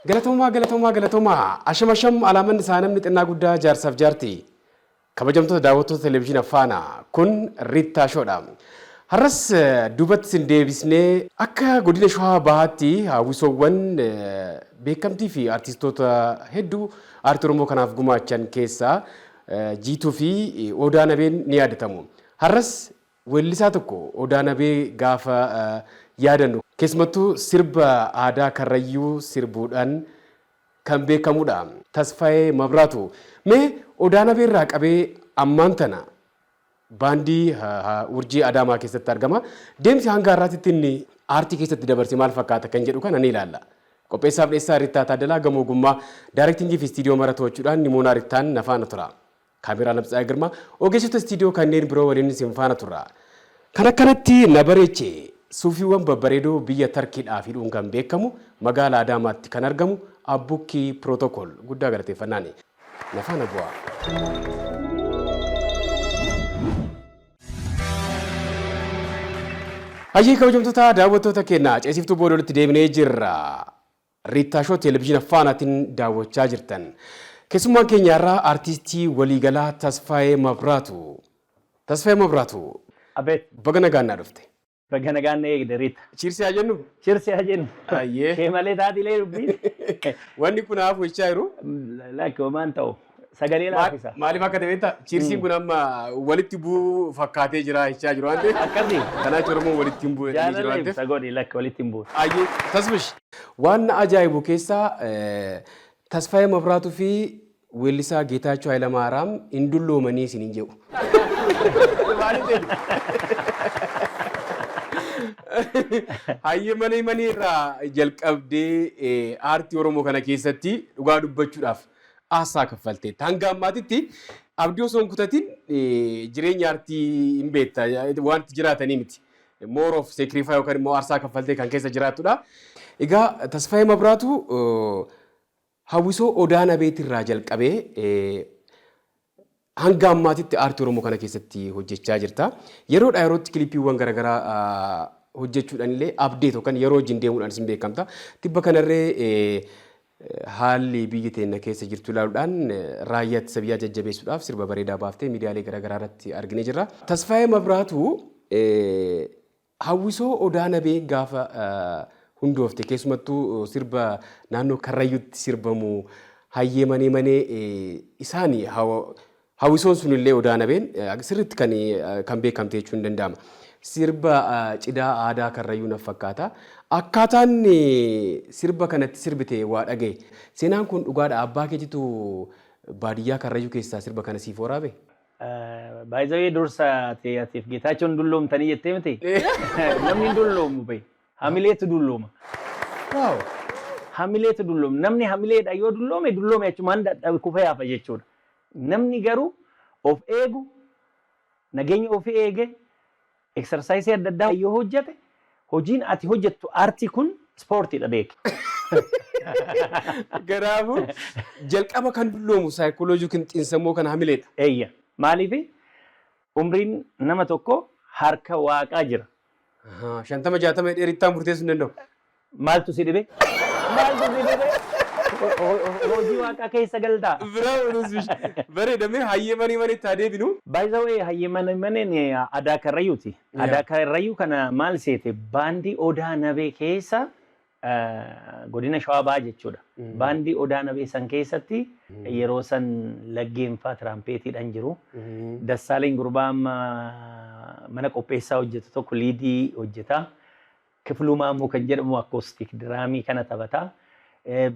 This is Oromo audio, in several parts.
Galatooma. Asham alaaman isaa namni xinnaa guddaa jaarsaaf jaarti. Kabajamtoota daawwattoota televezyiinii Faanaa kun Riittaa Shoodha. Har'as duubatti sin deebisnee akka godina Shawaa Bahaatti hawwisoowwan beekamtii fi artistoota hedduu aartii Oromoo kanaaf gumaachan keessaa Jiituu fi Odaa Nabeen ni yaadatamu. Har'as weellisaa tokko Odaa Nabee gaafa yaadannu keessumattuu sirba aadaa Karrayyuu sirbuudhaan kan beekamudha. Tasfaayee Mabraatu. Mee Odaa Nabee irraa qabee ammaan tana baandii urjii Adaamaa keessatti argama. Deemsi hanga har'aatti inni aartii keessatti dabarse maal fakkaata kan jedhu kana ni ilaalla. Qopheessaaf dhiyeessaa Riittaa Taaddalaa gamoo ogummaa daayirektingii fi istiidiyoo mara to'achuudhaan Nimoonaa Riittaan na faana tura. Kaameeraa Nabtsaa Girmaa ogeessota istiidiyoo kanneen biroo waliin isin faana tura. Kan akkanatti na bareeche suufiiwwan babbareedoo biyya Tarkiidhaa fiduun kan beekamu magaalaa Adaamaatti kan argamu Abbukkii Pirootokool guddaa galateeffannaani. Na faana bu'aa. Hayyee kabajamtoota daawwattoota keenya ceesiftuu booda walitti deebinee jirra. Riittaa Shoo televezyiina Faanaatiin daawwachaa jirtan. Keessummaan keenya irraa aartistii waliigalaa Tasfaayee Mabraatu. Tasfaayee Mabraatu. Abeet. Baga nagaan naa dhufte. Baga nagaan eegde Riitta. Chiirsi haa jennu? Chiirsi haa jennu. Hayyee. Kee malee taatilee dubbii. Wanni kun hafu jechaa jiru? Lakki homaan ta'u. Sagalee laafisa. Maaliif akka ta'eetta chiirsiin kun amma walitti bu'uu fakkaatee jira jechaa jiru waan ta'eef. Akkasii. Kanaaf Oromoon walitti hin bu'ee jira waan ta'eef. Jaalala ibsa godhi lakki walitti hin bu'u. Hayyee. Tasbish. Waan ajaa'ibu keessaa Tasfaayee Mabraatuu fi weellisaa Geetaachoo Hayilamaaraam hin dulloomanii isin hin jedhu. Hayyee manii irraa jalqabdee aartii Oromoo kana keessatti dhugaa dubbachuudhaaf aasaa kaffaltee hanga ammaatitti abdii osoo hin kutatin jireenya aartii hin beekta wanti jiraatanii miti. More of sacrifice yookaan immoo aarsaa kaffaltee kan keessa jiraatudha. Egaa Tasfaayee Mabraatu hawwisoo Odaa Nabeetirraa jalqabee hanga ammaatitti aartii Oromoo kana keessatti hojjechaa jirta. Yeroodhaa yerootti kilipiiwwan garaagaraa hojjechuudhaan illee abdeet yookaan yeroo wajjin deemuudhaan isin beekamta. Tibba kanarree haalli biyyi teenya keessa jirtu ilaaluudhaan raayyaa ittisa biyyaa jajjabeessuudhaaf sirba bareedaa baaftee miidiyaalee garaagaraa irratti arginee jirra. Tasfaayee Mabraatu hawwisoo Odaa Nabee gaafa hundoofte keessumattuu sirba naannoo Karrayyuutti sirbamu hayyee manee isaanii hawwisoon sunillee Odaa Nabeen sirriitti kan beekamte jechuun ni danda'ama. Sirba cidhaa aadaa Karrayyuu na fakkaata. Akkaataan sirba kanatti sirbite waa dhagaye. Seenaan kun dhugaadha. Abbaa keetitu baadiyyaa Karrayyuu keessaa sirba kana siif waraabe? Baay'ee dursa ta'eef Geetaachoon dulloomtanii jettee miti? Namni dulloomu bahe. Hamileetu dullooma. Waaw. Hamileetu dullooma. Namni hamileedha yoo dulloome achumaan dadhabe kufee hafa jechuudha. Namni garuu of eegu nageenya ofii eege exersaayisii adda addaa yoo hojjete hojiin ati hojjettu aartii kun ispoortiidha beeki. Garaafu jalqaba kan dulloomu saayikooloojii kan xiinsammuu kan hamileedha. Eeyya. Maaliif umriin nama tokko harka waaqaa jira. 50-60 dheerittaan murteessuu hin danda'u. Maaltu si dhibe? Maaltu si dhibe? Hojii waaqaa keessa galtaa. Bareedamee hayyee manii taa deebinu. Baay'ee hayyee maneen aadaa Karrayyuuti. Aadaa Karrayyuu kana maal seete baandii Odaa Nabee keessa godina Shawaa Bahaa jechuudha. Baandii Odaa Nabee san keessatti yeroo san laggeenfaa tiraampetiidhaan jiru. Dassaaleen gurbaa mana qopheessaa hojjetu tokko liidii hojjeta. Kiflumaa immoo kan jedhamu akoostik diraamii kana taphata.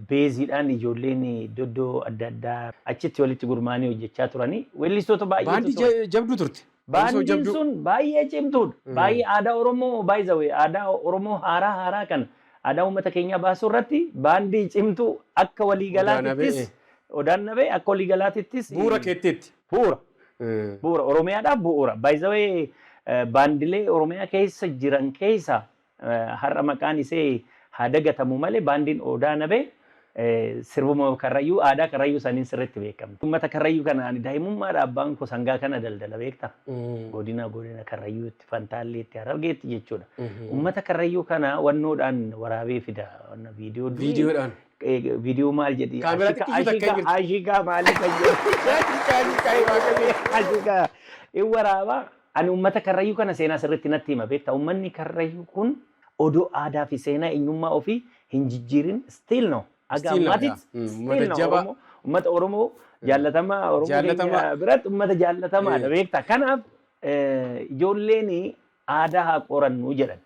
Beeziidhaan ijoolleen iddoo adda addaa achitti walitti gurmaanii hojjechaa turanii weellistoota baay'eetu ture. Baandii jabduu turte. Baandiin sun baay'ee cimtuudha. Baay'ee aadaa Oromoo baay'ee aadaa Oromoo haaraa kan aadaa uummata keenyaa baasuu irratti baandii cimtuu akka waliigalaatittis Odaan Nabee akka waliigalaatittis bu'uura keetteetti. Bu'uura Oromiyaadhaaf bu'uura. Baay'ee baandilee Oromiyaa keessa jiran keessa har'a maqaan isee haa dagatamu malee baandiin Odaa Nabee sirbuma Karrayyuu aadaa Karrayyuu saniin sirriitti beekamti. Uummata Karrayyuu kana daa'imummaadha abbaan koo sangaa kana daldala beekta. Godina Karrayyuutti Fantaalleetti Harargeetti jechuudha. Uummata Karrayyuu kana wannoodhaan waraabee fida viidiyoodhaan viidiyoo maal jedhi Kaameraa xiqqisuu takka hin jirtu. ashikaa maali kan jedhu ashikaa hin waraabaa. Ani uummata Karrayyuu kana seenaa sirriitti natti hima beektaa uummanni Karrayyuu kun odoo aadaa fi seenaa eenyummaa ofii hin jijjiirin still no aga ammaatitti still no uummata Oromoo jaallatamaa Oromoo biratti uummata jaallatamaadha beektaa kanaaf ijoolleen aadaa haa qorannu jedhan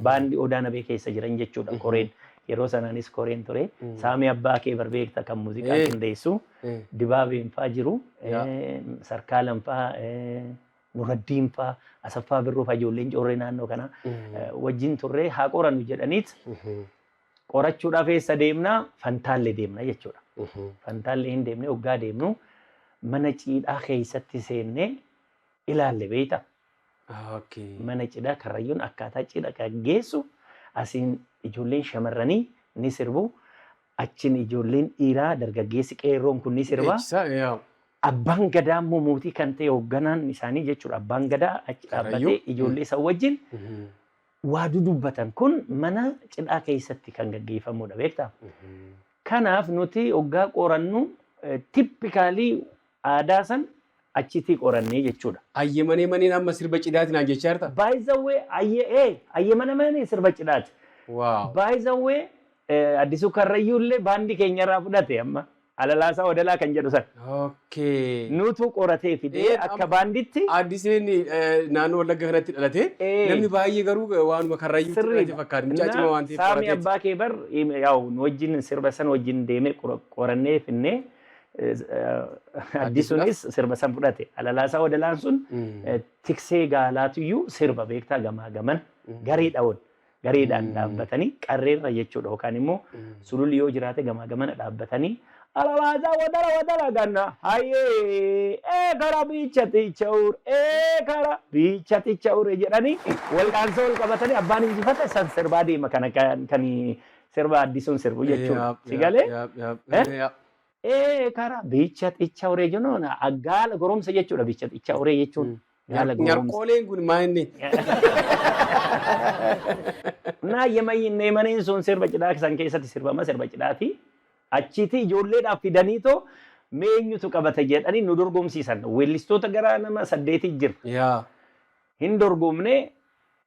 baandii Odaa Nabee keessa jiran jechuudha koreen yeroo sanaanis koreen ture Saamii Abbaa kee barbeekta kan muuziqaa qindeessu Dibaabeen faa jiru Sarkaalan faa Nuraddiin faa Asaffaa Birroo faa ijoolleen corree naannoo kana wajjin turree haa qorannu jedhaniit qorachuudhaaf eessa deemnaa Fantaallee deemna jechuudha. Fantaallee hin deemne waggaa deemnu mana ciidhaa keessatti seennee ilaalle beekta. Mana ciidhaa Karrayyuun akkaataa ciidha gaggeessu asiin ijoolleen shamarranii ni sirbu achiin ijoolleen dhiiraa dargaggeessi qeerroon kun ni sirba. Abbaan gadaa immoo mootii kan ta'e hoogganaan isaanii jechuudha. Abbaan gadaa achi dhaabbatee ijoollee isaa wajjin waa dudubbatan kun mana cidhaa keessatti kan gaggeeffamudha beektaa. Kanaaf nuti waggaa qorannu tippikaalii aadaa san achitti qorannee jechuudha. Ayyemanee maneen amma sirba cidhaati naan jechaa jirta? Baay'isawwee ayyemanee manee sirba cidhaati. Baay'isawwee Addisuu Karrayyuu illee baandii keenyarraa fudhate amma. Alalaasaa Odalaa kan jedhu san. Nutu qoratee fidee akka baanditti. Addiseen naannoo Wallagga kanatti dhalate. Namni baay'ee garuu waanuma Karrayyuu dhalate fakkaata. Mucaa cimaa waan ta'eef. Saamii Abbaa kee bar yaa'u wajjin sirba san wajjin deemee qorannee finnee Addisuunis sirba san fudhate. Alalaasaa Odalaan sun tiksee gaalaatuyyuu sirba beektaa gamaa gaman gareedhaan dhaabbatanii qarreerra jechuudha yookaan immoo sululli yoo jiraate gamaa gamana dhaabbatanii Alalaasaa wadala ganna hayyee kara biichaticha ure kara biichaticha ure jedhanii walqaansoo wal qabatanii abbaan injifata san sirbaa deema kana kan sirba Addisuun sirbu jechuudha. Sigalee kara biichaticha ure jennuun gaala goromsa jechuudha biichaticha ure jechuun. Nyarqooleen kun maanni? Naa yemayyinnee maneen sun sirba cidhaa san keessatti sirbama sirba cidhaati. Achitti ijoolleedhaaf fidaniitoo meenyutu qabata jedhanii nu dorgomsiisan. Weellistoota gara nama 8 jira. Hin dorgomne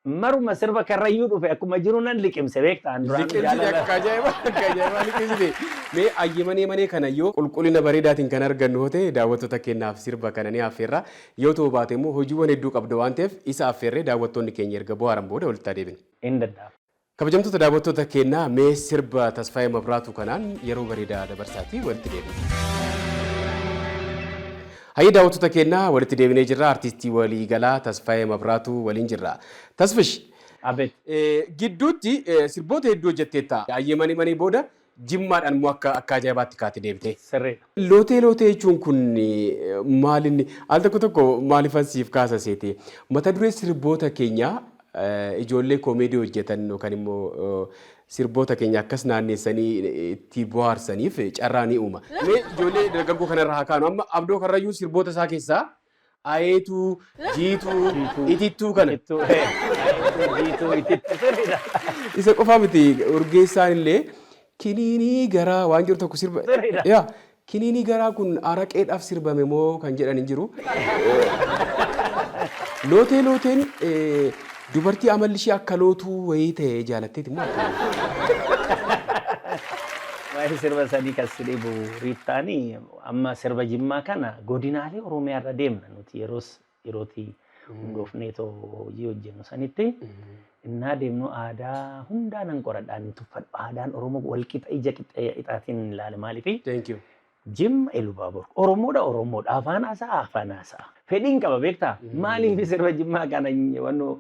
maruma sirba Karrayyuu dhufe akkuma jiru nan liqimse beektaa. Liqimsite akka ajaa'iba liqimsite. Mee ayyemanee manee kana yoo qulqullina bareedaatiin kan argannu yoo ta'e daawwattoota keenyaaf sirba kana ni affeerra. Yoo ta'u baate immoo hojiiwwan hedduu qabda waan ta'eef isa affeerree daawwattoonni keenya erga bohaaran booda walitti adeemne. Hin danda'amu. Kabajamtoota daawwattoota keenyaa mee sirba Tasfaayee Mabraatu kanaan yeroo bareedaa dabarsaatii walitti deebina. Hayyi daawwattoota keenyaa walitti deebinee jirra. Artistii waliigalaa Tasfaayee Mabraatu waliin jirra. Tasfish. Abeet. Gidduutti sirboota hedduu hojjetteetta. Ayyemanee manee booda jimmaadhaan immoo akka ajaa'ibaatti kaate deebite. Sirreedha. Lootee jechuun kun maalinni al tokko maalifan siif kaasa seete mata duree sirboota keenyaa ijoollee koomeedii hojjetan yookaan immoo sirboota keenya akkas naanneessanii itti bohaarsaniif carraa ni uuma. Mee ijoollee dargaggoo kanarraa haa kaanu amma Abdoo Karrayyuu sirboota isaa keessaa ayeetuu, jiituu, itittuu kana. Jiituu, itittuu sirriidha. Isa qofaa miti urgeessaan illee kiniinii garaa waan jiru tokko sirba. Yaa kiniinii garaa kun araqeedhaaf sirbame moo kan jedhan hin jiru. Looteen dubartii amalli ishee akka lootuu wayii ta'e jaalatteeti moo waa'ee sirba sadii kan sidhibu riittaanii amma sirba Jimmaa kana godinaalee Oromiyaarra deemna nuti yerootii hundoofneetoo hojii hojjennu sanitti innaa deemnu aadaa hundaan qoradhaan tuffadhu aadaan Oromoo walqixa ija qixaatiin ilaale maaliifi Jimma Elubaabor Oromoodha afaan haasaa fedhiin qaba beektaa maaliif sirba Jimmaa kana wannoo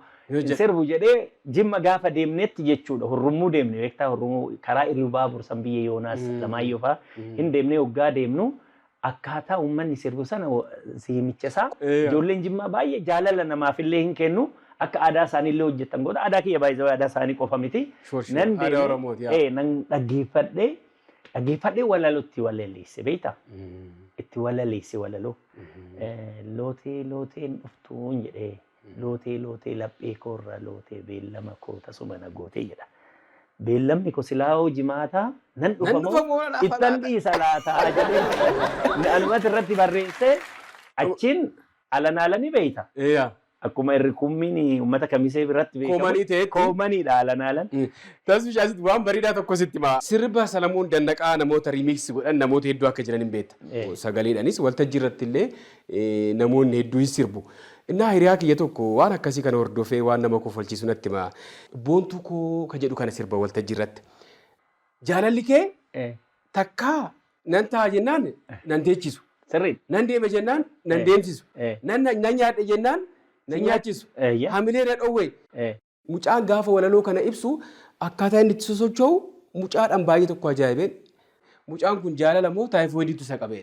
sirbu jedhee Jimma gaafa deemnetti jechuudha hurrumuu deemne beektaa hurrumuu karaa Elubaabor san biyya Yoonaas Lamaayyoo fa'aa hin deemnee waggaa deemnu akkaataa uummanni sirbu sana seemicha isaa ijoolleen Jimmaa baay'ee jaalala namaafillee hin kennu akka aadaa isaaniillee hojjetan godha aadaa kiyya baay'ee aadaa isaanii qofa miti nan deemee nan dhaggeeffadhee walalotti walaleesse beektaa itti walaleesse walaloo looteen dhuftuun jedhee lootee laphee koorra lootee beellama koo tasuma na gootee jedha. beellamni ko silaa hoo jimaataa nan dhufamoo ittan dhiisa laataa jedhee alumatti irratti barreessee achiin alanaalanii beeyta. Akkuma irri kummiin uummata kamisee biratti beekamu koomaniidha alanaalan. Tasbish asitti waan bareedaa tokko sitti maa sirba Salamuun Dannaqaa namoota remix godhan namoota hedduu akka jiran hin beekta. Sagaleedhanis waltajjii irratti illee namoonni hedduu sirbu. Innaa hiriyaa kiyya tokko waan akkasii kana hordofee waan nama kofalchiisu natti maa boontuu koo ka jedhu kana sirba waltajjii irratti. Jaalalli kee takkaa nan ta'a jennaan nan teechisu. Nan deema jennaan nan deemsisu. Nan nyaadhe jennaan nan nyaachisu. Hamilee na dhowwe. Mucaan gaafa walaloo kana ibsu akkaataa inni itti sosocho'u mucaadhaan baay'ee tokko ajaa'ibeen. Mucaan kun jaalala moo taayifoodiitu isa qabee?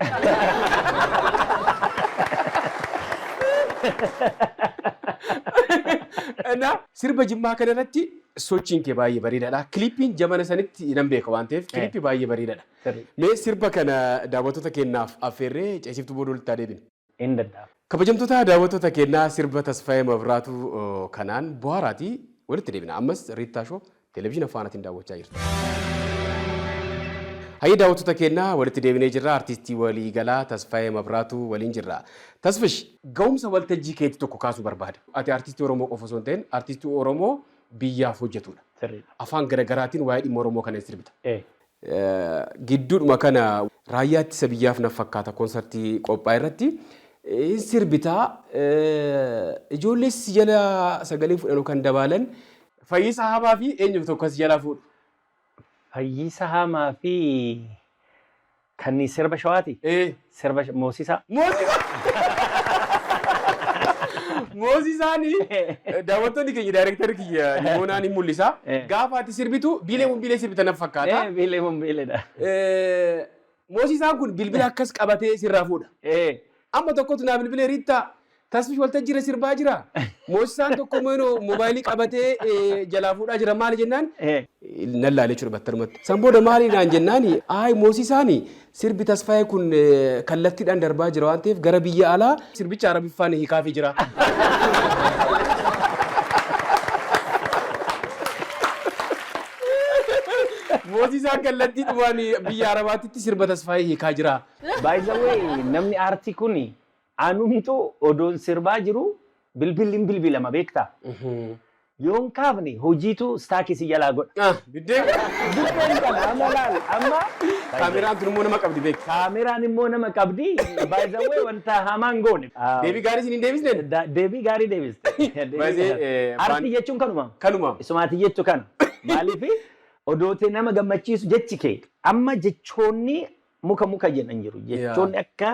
Sirba Jimmaa kana irratti sochiin kee baay'ee bareedaadha. Kiliippiin jamana sanitti nan beeka waan ta'eef kiliippii baay'ee bareedaadha. Mee sirba kana daawwattoota keenyaaf affeerree ceesiftuu booda walitti deebina. Hin danda'amu. Kabajamtoota daawwattoota keenyaa sirba Tasfaayee Mabraatu kanaan bu'aaraatii walitti deebina. Ammas Riittaa Shoo televezyiina Faanaatiin daawwachaa jirti. Hayya daawwattoota keenyaa walitti deebinee jirra. Artiistii waliigalaa Tasfaayee Mabraatu waliin jirra. Tasfish ga'umsa waltajjii keetti tokko kaasuu barbaada. Ati artiistii Oromoo qofa osoo hin ta'in artiistii Oromoo biyyaaf hojjetudha. Afaan garaagaraatiin waa'ee dhimma Oromoo kana sirbita. Gidduudhuma kana raayyaa ittisa biyyaaf na fakkaata koonsartii qophaa'e irratti sirbitaa ijoollees jala sagalee fudhanu kan dabaalan Fayyisaa Hamaa fi eenyuuf tokkos jala fuudhu. Fayyisaa Hamaa fi kan sirba Shawaati. Sirba Moosisaa. Moosisaani daawwattoonni keenya daayirektarri kiyya Limoonaan hin mul'isa. Gaafa ati sirbitu biilee sirbitan na fakkaata. Biileedha. Moosisaan kun bilbila akkas qabatee sirraa fuudha. Amma tokkotu naa bilbilee Riittaa Tasfish waltajjii sirbaa jira. Moosisaan tokko moobaayilii qabatee jalaa fuudhaa jira maali jennaan? Nan laalee jiru battalumatti. San booda maali naan jennaani? Moosisaani sirbi Tasfaayee kun kallattiidhaan darbaa jira waan ta'eef gara biyya alaa sirbicha Arabiffaan hiikaafii jira. Moosisaan kallattiidhumaan biyya Arabaatitti sirba Tasfaayee hiikaa jira. By the way, namni aartii kun anumtu odoon sirbaa jiru bilbilama beektaa? Yoon kaafne hojiitu staakisi jalaa godha. Biddeen kana amma laal amma kaameraan tun immoo nama qabdi beekta. Kaameraan immoo nama qabdi. By the way wanta hamaan goone. Deebii gaarii isin hin deebisne? Deebii gaarii deebiste. Aartii jechuun kanuma. Kanuma. Isumaatii jechuu kana. Maaliif odoote nama gammachiisu jechi kee amma jechoonni muka jedhan jiru. Jechoonni akka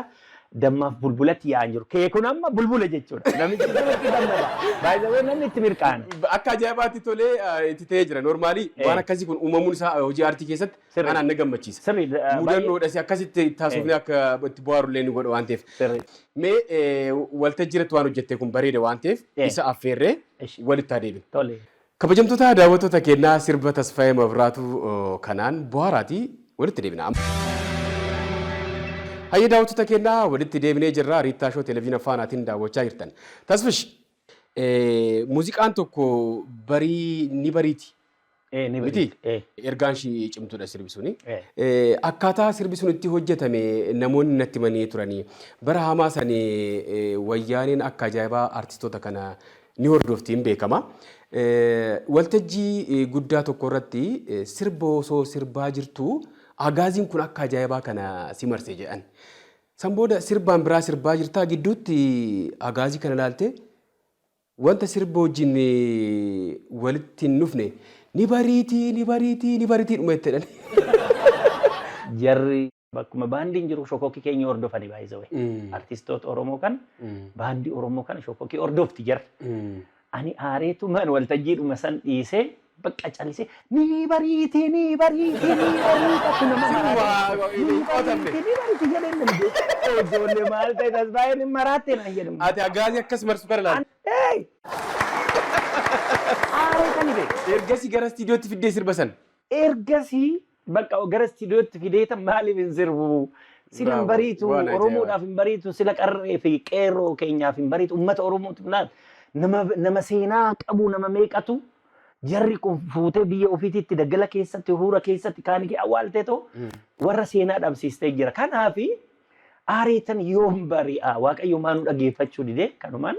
dammaaf bulbulatti yaa'an jiru. Kee kun amma bulbula jechuudha. Namichi itti gammada. By the way namni itti mirqaana. Akka ajaa'ibaatti tolee itti ta'ee jira. Normaalii waan akkasii kun uumamuun isaa hojii aartii keessatti anaan na gammachiisa. Mudannoodhas akkasitti taasifnee akka itti bu'aarullee ni godha waan ta'eef. Mee waltajjii irratti waan hojjettee kun bareeda waan ta'eef isa affeerree walitti adeemna. Kabajamtoota daawwattoota keenyaa sirba Tasfaayee Mabraatu kanaan bu'aaraatii walitti deebina. Hayya daawwattoota keenyaa walitti deebinee jirra. Riittaa Shoo televezyiina Faanaatiin daawwachaa jirtan. Tasfish muuziqaan tokko ni bariiti. Miti ergaan ishii cimtuudha sirbi suni. Akkaataa sirbi sun itti hojjetame namoonni natti himanii turanii bara hamaa sanii wayyaaniin akka ajaa'ibaa artistoota kana ni hordoftiin beekama. Waltajjii guddaa tokko irratti sirba osoo sirbaa jirtu agaaziin kun akka ajaa'ibaa kana si marsee jedhan. San booda sirbaan biraa sirbaa jirtaa gidduutti agaazii kana ilaalte wanta sirba wajjin walitti hin dhufne ni bariitii dhuma jettedhan. Jarri bakkuma baandiin jiru shokookii keenya hordofanii baay'isawee. Artistoota Oromoo kan baandii Oromoo kana shokookii hordofti jarri. Ani aareetu man waltajjiidhuma san dhiisee bakka callisee ni bariitii ijoollee maal ta'e Tasfaayeen hin maraatte naan jedhamu. Ati agaazii akkas marsu kana laata? Aaree kan beeku. Ergasii gara istiidiyootti fiddee sirba san? Ergasii bakka gara istiidiyootti fideeta maaliif hin sirbu? Sila hin bariitu Oromoodhaaf hin bariitu sila qarree fi qeerroo keenyaaf hin bariitu uummata Oromootiif nama seenaa qabu nama meeqatu jarri kun fuutee biyya ofiitti daggala keessatti huura keessatti kaanii awwaaltee too warra seenaa dhabsiistee jira. Kanaafi aareetan yoom bari'a waaqayyo maanu dhageeffachuu didee kanumaan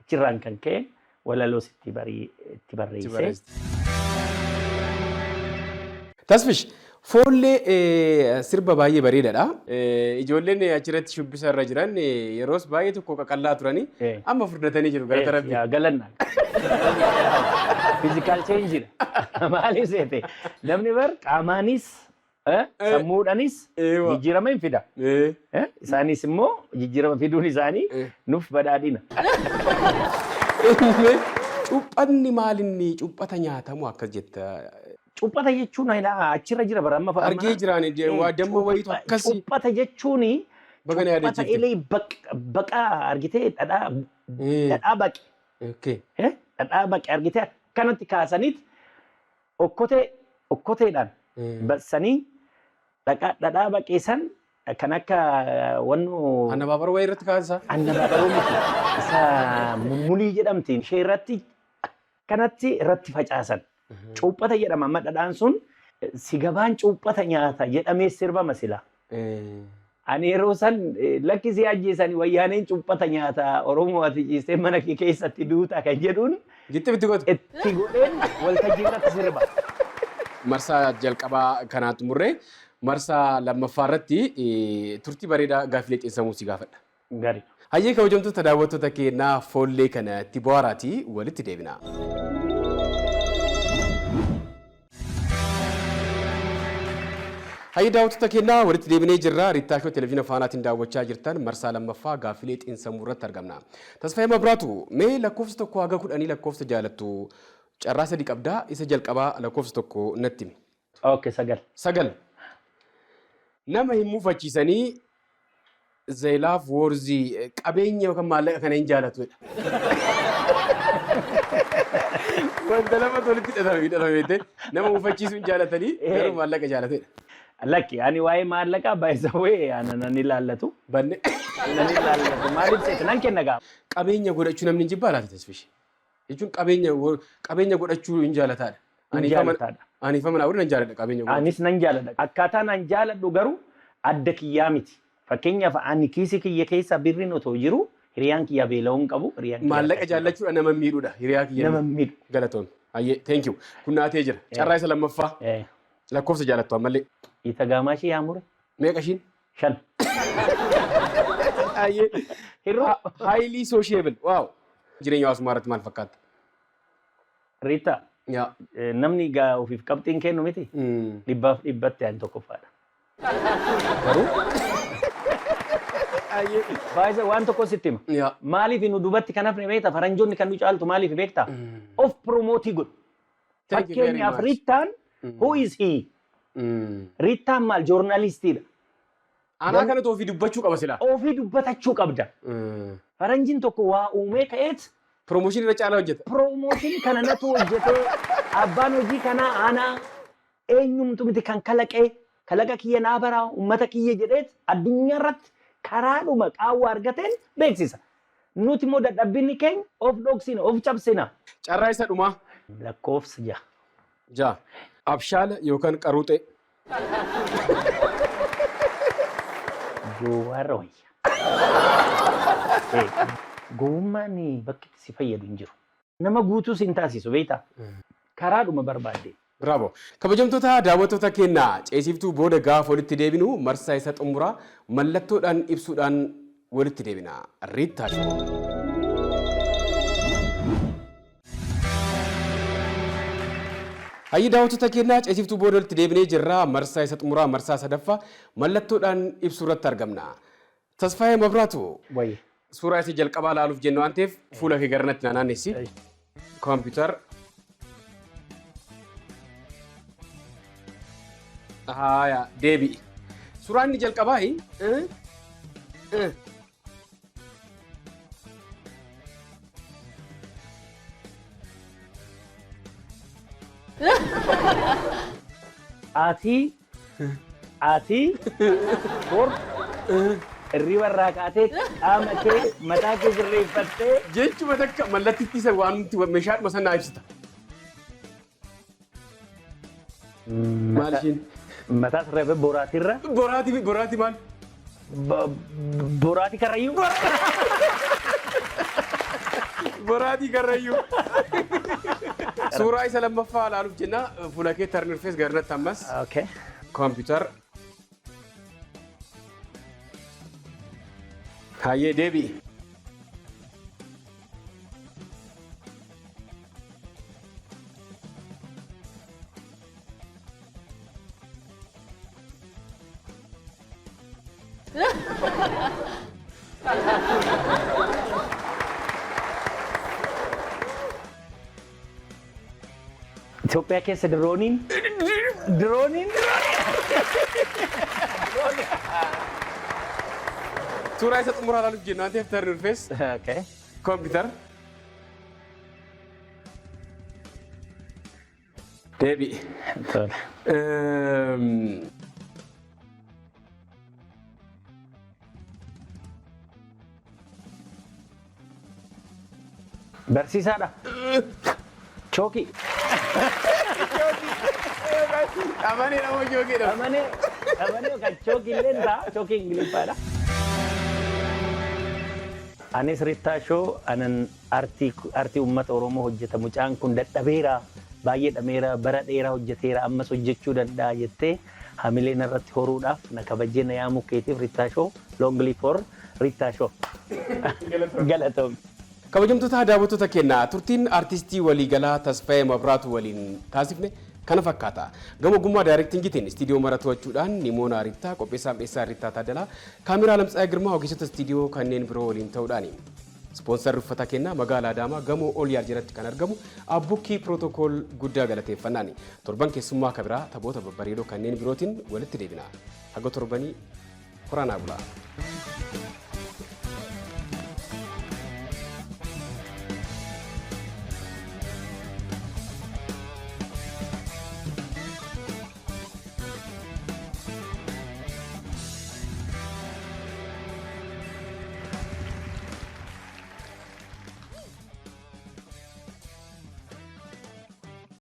achirraan kan ka'e walaloo itti barreesse. Tasfish foollee sirba baay'ee bareedaadha. Ijoolleen achirratti shubbisa irra jiran yeroos baay'ee tokko qaqallaa turanii amma furdatanii jiru galata rabbi. Galannaa. Physical change dha. Maaliif seete namni bar qaamaanis sammuudhaanis jijjiirama hin fida. Isaanis immoo jijjiirama fiduun isaanii nuuf badhaadhina. Cuuphanni maalinni cuuphata nyaatamu akkas jetta. Cuuphata jechuun achirra jira bara amma fa'a. Argee jiraan waa damma wayiitu akkasii. Cuuphata jechuun cuuphata ilee baqaa argitee dhadhaa baqe. Dhadhaa baqe argitee akkanatti kaasaniit okkoteedhaan bassanii dhadhaa baqee san kan akka wannu. Annabaabaroo wayii irratti kaasa. Annabaabaroo miti isa mulmulii jedhamtiin ishee irratti akkanatti irratti facaasan. Cuuphata jedhama amma dhadhaan sun sigabaan cuuphata nyaata jedhamee sirbama sila. Ani yeroo san lakkisii ajjeesanii wayyaaneen cuuphata nyaata Oromoo ati ciistee mana kee keessatti duuta kan jedhuun itti godheen waltajjii irratti sirba. Marsaa jalqabaa kanaatti murree marsaa lammaffaa irratti turtii bareedaa gaaffilee xiinsammuu si gaafadha. Gaarii. Hayyee kabajamtoota daawwattoota keenyaa foollee kana itti bohaaraatii walitti deebina. Hayyee daawwattoota keenyaa walitti deebinee jirra. Riittaashoo televezyiina faanaatiin daawwachaa jirtan marsaa lammaffaa gaaffilee xiinsammuu irratti argamna. Tasfaayee Mabraatu mee lakkoofsa tokko haga 10 lakkoofsa jaalattu carraa sadii qabdaa isa jalqabaa lakkoofsa tokko natti himi. Okay, 9. 9. Nama hin muufachiisanii Zeelaaf Woorzii qabeenya yookaan maallaqa kana hin jaalatudha. Wanta lama tolitti hidhatame nama muufachiisuu hin jaalatanii garuu maallaqa jaalatudha. Lakki ani waa'ee maallaqaa baay'isawee anan ilaallatu. Banne. Nan ilaallatu maaliif seetu nan kenna gaafa. Qabeenya godhachuu namni hin jibbaa laata tasfishi. Jechuun qabeenya godhachuu hin jaalataadha. Ani fa mana waliin nan jaaladha qabeenya godhachuu. Anis nan jaaladha. Akkaataa nan jaaladhu garuu adda kiyyaa miti. Fakkeenyaaf ani kiisii kiyya keessa birriin otoo jiru hiriyaan kiyya beela'uun qabu. Maallaqa jaallachuudha nama miidhuudha hiriyaa kiyya. Nama miidhu. Galatoon. Hayyee thank you. Kun naatee jira. Carraa isa lammaffaa. Lakkoofsa jaalattu ammallee. Ita gaamaashii yaamure. Meeqa ishiin? 5. Hayyee. Hirroo. Highly sociable. Waaw. Jireenya hawaasummaa irratti maal fakkaata? Riita. Namni gaa ofiif qabxiin kennu miti. Dhibbaaf dhibbatti aan tokkoffaadha. Garuu? Baay'ee waan tokko sitti hima. Maaliif nu dubatti kanaaf ni beekta? Faranjoonni kan nu caaltu maaliif beekta? Of promootii godhu. Fakkeenyaaf Riittaan who is he? Riittaan maal joornaalistiidha. Anaa kanatu ofii dubbachuu qaba silaa. Ofii dubbatachuu qabda. Faranjiin tokko waa uumee ka'eet. Promooshinii irra caalaa hojjeta. Promooshinii kana natu hojjetee abbaan hojii kanaa aanaa eenyumtu miti kan kalaqee kalaqa kiyya naa baraa uummata kiyya jedheet addunyaa irratti karaadhuma qaawwa argateen beeksisa. Nuti immoo dadhabbinni keenya of dhoksina of cabsina. Carraa isa dhumaa. Lakkoofsa 6. 6. Abshaala yookaan qaruuxee. Gowwaarra wayya. Gowwummaan bakki si fayyadu hin jiru. Nama guutuus hin taasisu beektaa? Karaadhuma barbaadde. Bravo. Kabajamtoota daawwattoota keenyaa ceesiftuu booda gaafa walitti deebinu marsaa isa xumuraa mallattoodhaan ibsuudhaan walitti deebina. Riittaashoo. Hayyee daawwattoota keenyaa ceesiftuu booda walitti deebinee jirra marsaa isa xumuraa marsaa sadaffaa mallattoodhaan ibsuu irratti argamna. Tasfaayee Mabraatu. Wayye. Suuraa isa jalqabaa ilaaluuf jennu waan ta'eef fuula kee garanatti naannessi. Kompiitar. Haya, deebi'i. Suuraan inni jalqabaa Ati bor irriba irraa kaatee qaama kee mataa kee sirreeffattee jechuma takka mallattitti isa waan nuti meeshaadhuma sanaa ibsita. Maal ishiin? Mataa sirreeffee boraatirra. Boraati maal? Boraati karrayyuu. Boraati karrayyuu. Suuraa isa lammaffaa ilaaluuf jenna fuula kee tarnirfees garnatti ammas. Okay. Kompiitar. Hayyee deebi'i. Itoophiyaa keessa dirooniin. Suuraa isa xumuraa ilaaluuf jenna waan ta'eef tarnirfees. Okay. Kompiitar. Deebi'i. Barsiisaadha. Chookii. Amanee nama joogeedha. Amanee yookaan chookii illee ta'a. Chookii Ingiliffaadha. Anis Rittaa Shoo anan artii uummata Oromoo hojjeta. Mucaan kun dadhabeera. Baay'ee dhameera. Bara dheeraa hojjeteera. Ammas hojjechuu danda'a jettee hamileen irratti horuudhaaf na kabajee na yaamuu keetiif Rittaa Shoo long live for Rittaa Shoo. Galatoom. Kabajamtoota daawwattoota keenyaa turtiin artistii waliigalaa Tasfaayee Mabraatu waliin taasifne kana fakkaata. Gama ogummaa daayirektingiitiin istiidiyoo mara to'achuudhaan Nimoona Rittaa qopheessaa Meessaa Rittaa Taaddalaa kaameraa Lamtsaayee Girmaa ogeessota istiidiyoo kanneen biroo waliin ta'uudhaani. Ispoonsarri uffata keenyaa magaalaa Adaamaa gamoo Ooliyaar jalatti kan argamu Abbukkii Pirootokool guddaa galateeffannaani. Torban keessummaa kabiraa taphoota babbareedoo kanneen birootiin walitti deebina. Haga torbanii koraanaa bulaa.